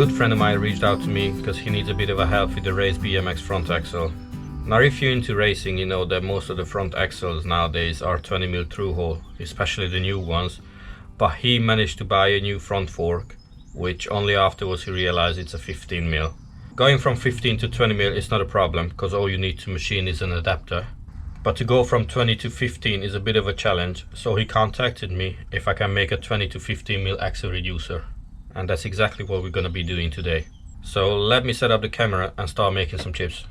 good friend of mine reached out to me because he needs a bit of a help with the raised BMX front axle. Now if you're into racing, you know that most of the front axles nowadays are 20mm through hole, especially the new ones. But he managed to buy a new front fork, which only afterwards he realized it's a 15mm. Going from 15 to 20mm is not a problem because all you need to machine is an adapter. But to go from 20 to 15 is a bit of a challenge, so he contacted me if I can make a 20 to 15mm axle reducer. And that's exactly what we're gonna be doing today. So let me set up the camera and start making some chips.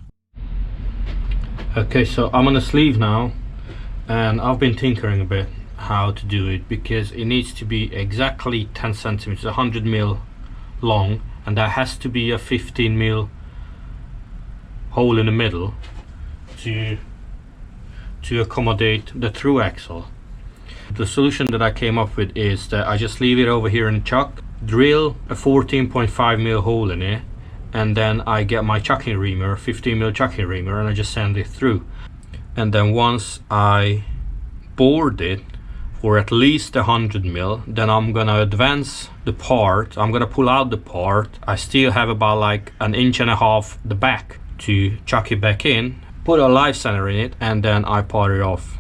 Okay, so I'm on the sleeve now, and I've been tinkering a bit how to do it because it needs to be exactly 10 centimeters, 100mm long, and there has to be a 15mm hole in the middle to accommodate the through axle. The solution that I came up with is that I just leave it over here in the chuck, drill a 14.5mm hole in it, and then I get my chucking reamer, 15mm chucking reamer, and I just send it through. And then once I bored it for at least 100mm, then I'm gonna advance the part. I'm gonna pull out the part. I still have about like 1.5 inches the back to chuck it back in, put a live center in it, and then I part it off.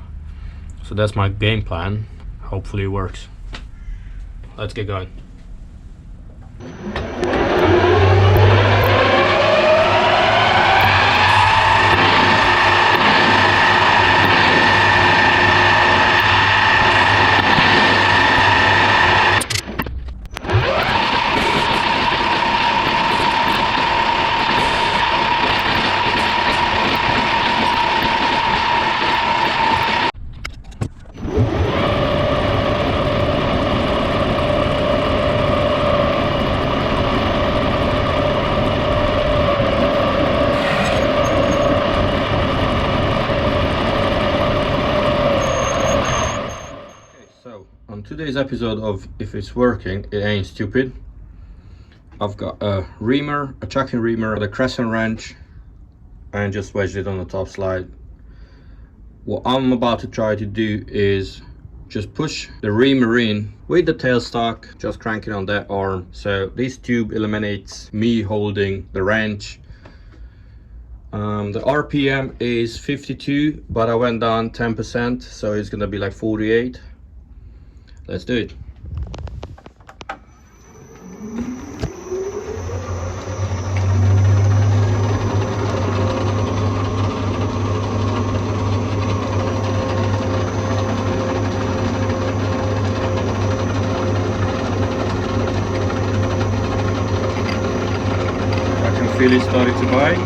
So that's my game plan. Hopefully it works. Let's get going. Today's episode of If It's Working, It Ain't Stupid. I've got a reamer, a chucking reamer, a crescent wrench, and just wedged it on the top slide. What I'm about to try to do is just push the reamer in with the tailstock, just cranking on that arm. So this tube eliminates me holding the wrench. The RPM is 52, but I went down 10%, so it's gonna be like 48. Let's do it. I can feel it starting to bite.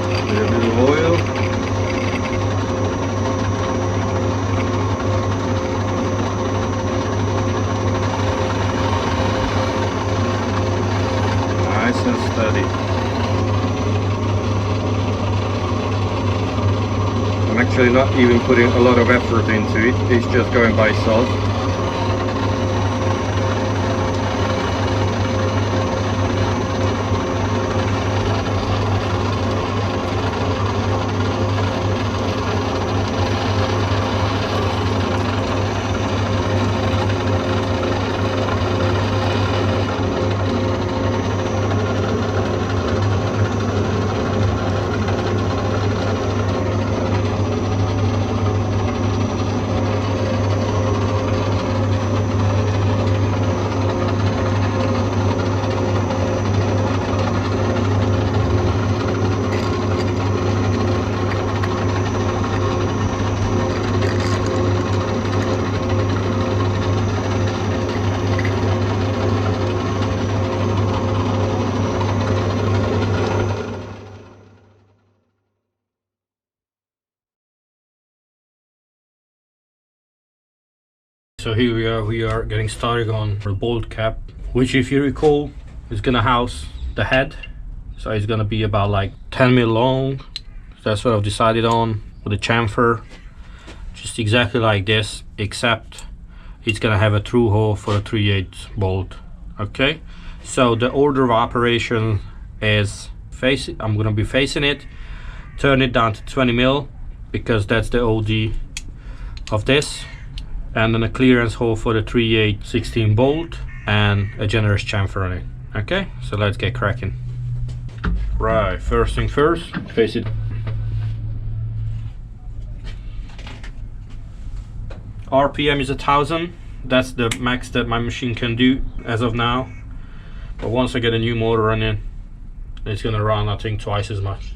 A little bit of oil. And steady. I'm actually not even putting a lot of effort into it, it's just going by itself. So here we are getting started on the bolt cap, which if you recall is gonna house the head. So it's gonna be about like 10mm long. So that's what I've decided on with the chamfer. Just exactly like this, except it's gonna have a through hole for a 3/8 bolt. Okay, so the order of operation is I'm gonna be facing it, turn it down to 20mm because that's the OD of this, and then a clearance hole for the 3/8 16 bolt and a generous chamfer on it. Okay, so let's get cracking. Right, first thing first, face it. RPM is 1000. That's the max that my machine can do as of now. But once I get a new motor running, it's gonna run, I think, twice as much.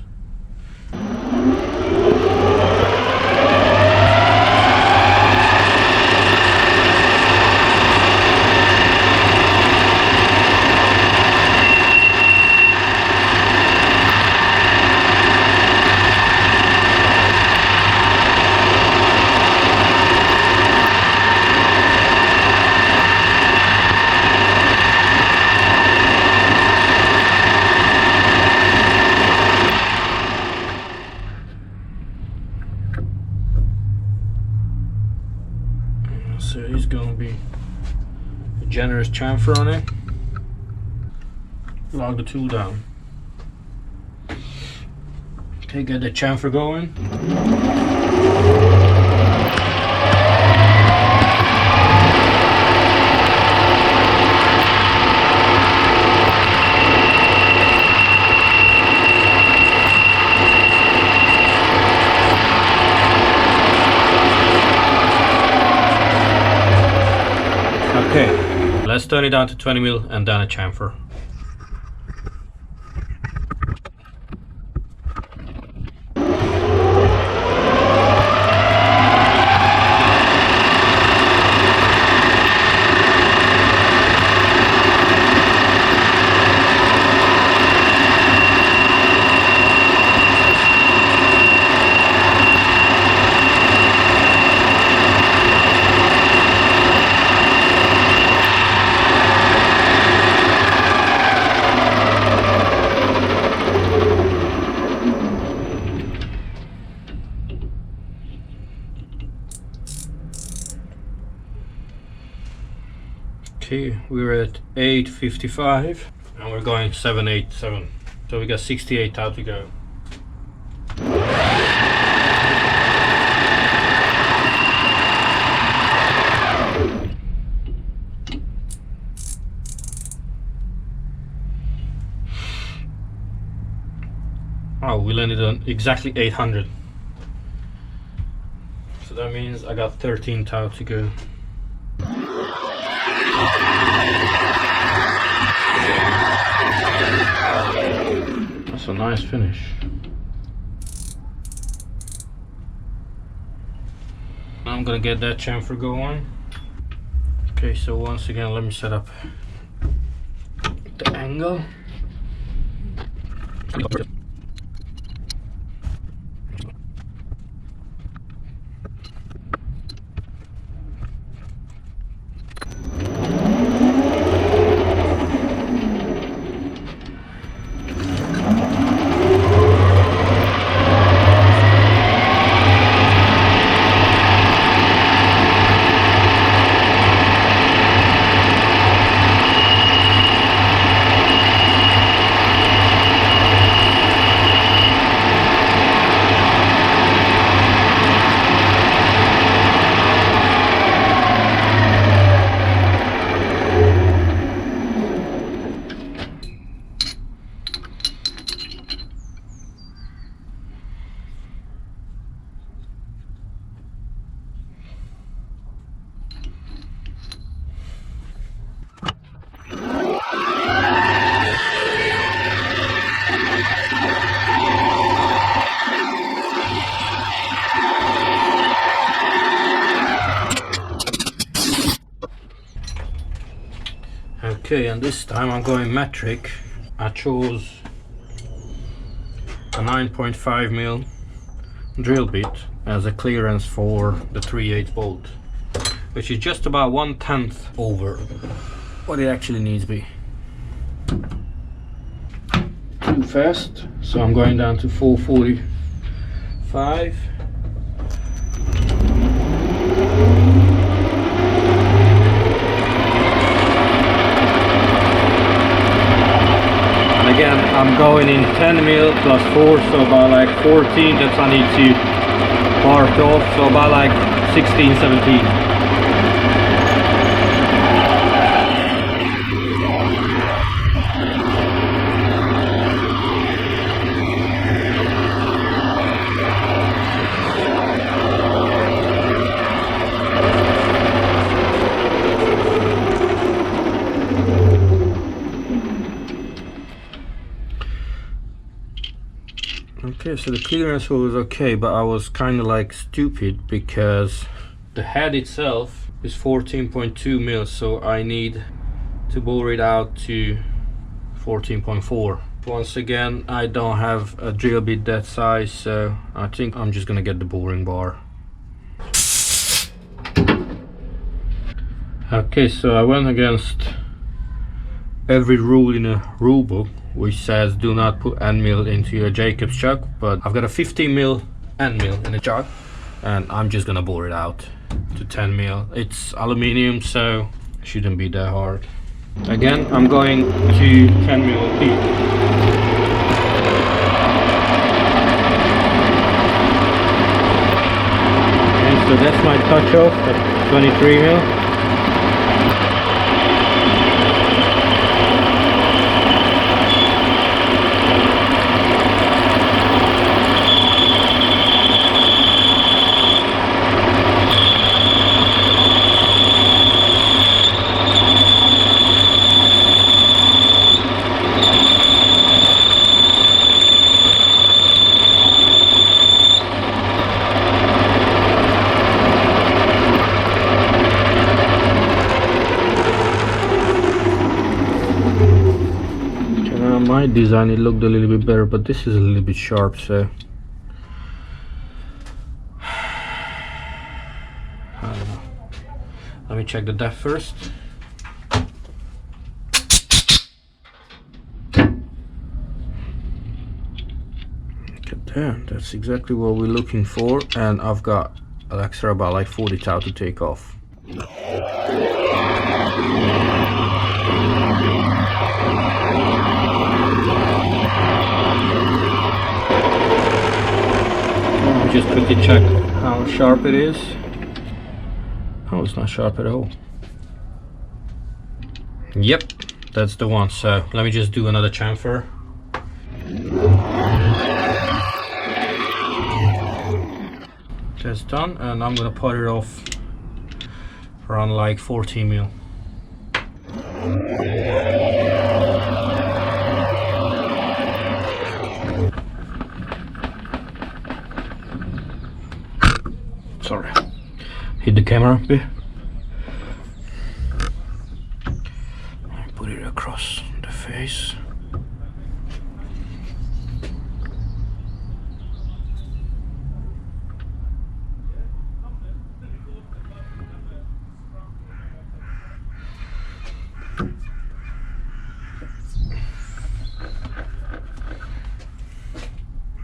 So it's gonna be a generous chamfer on it. Log the tool down. Okay, get the chamfer going. Okay, let's turn it down to 20 mil and then a chamfer. Okay, we're at 855 and we're going 787. So we got 68 out to go. Oh, we landed on exactly 800. So that means I got 13 tau to go. That's a nice finish. Now I'm gonna get that chamfer going. Okay, so once again, let me set up the angle. Okay, and this time I'm going metric. I chose a 9.5 mil drill bit as a clearance for the 3/8 bolt, which is just about 1/10 over what it actually needs to be. Too fast, so I'm going down to 445. Again, I'm going in 10 mil plus 4, so about like 14 that I need to part off, so about like 16, 17. Okay, so the clearance was okay, but I was kind of like stupid because the head itself is 14.2 mil, so I need to bore it out to 14.4. Once again, I don't have a drill bit that size, so I think I'm just gonna get the boring bar. Okay, so I went against every rule in a rule book which says do not put end mill into your Jacob's chuck, but I've got a 15 mil end mill in the chuck and I'm just gonna bore it out to 10 mil. It's aluminium, so it shouldn't be that hard. Again, I'm going to 10 mil deep. Okay, so that's my touch off at 23 mil. My design, it looked a little bit better, but this is a little bit sharp, so I don't know. Let me check the depth first. Look at that, that's exactly what we're looking for, and I've got an extra about like 40 thou to take off. Just quickly check how sharp it is. Oh, it's not sharp at all. Yep, that's the one. So let me just do another chamfer. That's done, and I'm gonna put it off around like 14 mil. Sorry, hit the camera a bit. Put it across the face.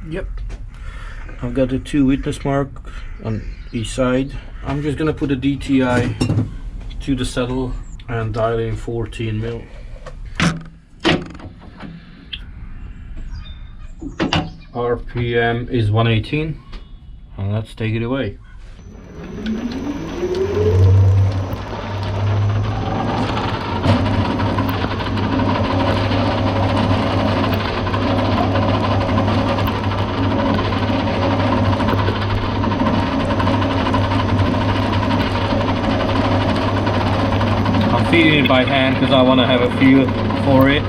Yep, I've got the 2 witness mark on each side. I'm just gonna put a DTI to the saddle and dial in 14 mil. RPM is 118, and let's take it away. Feeding it by hand because I want to have a feel for it.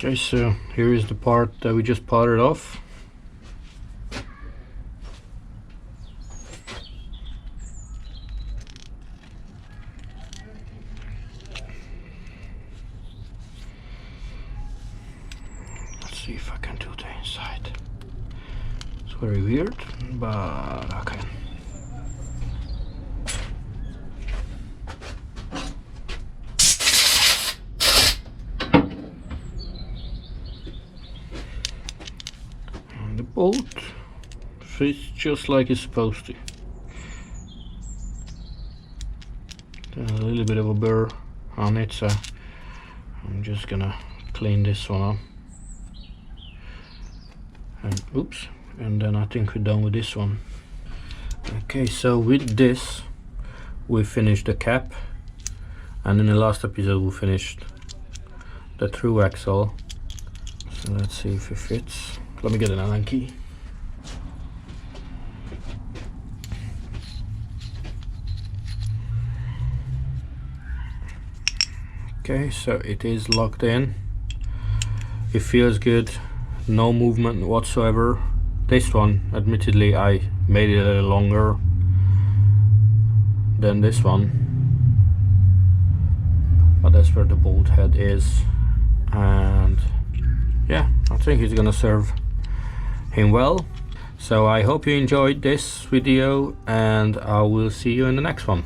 Okay, so here is the part that we just potted off. Very weird, but okay. And the bolt fits just like it's supposed to. There's a little bit of a burr on it, so I'm just gonna clean this one up. And oops, and then I think we're done with this one. Okay, so with this we finished the cap, and in the last episode we finished the through axle. So let's see if it fits. Let me get an Allen key. Okay, so it is locked in. It feels good, no movement whatsoever. This one, admittedly, I made it a little longer than this one, but that's where the bolt head is, and yeah, I think it's gonna serve him well. So I hope you enjoyed this video, and I will see you in the next one.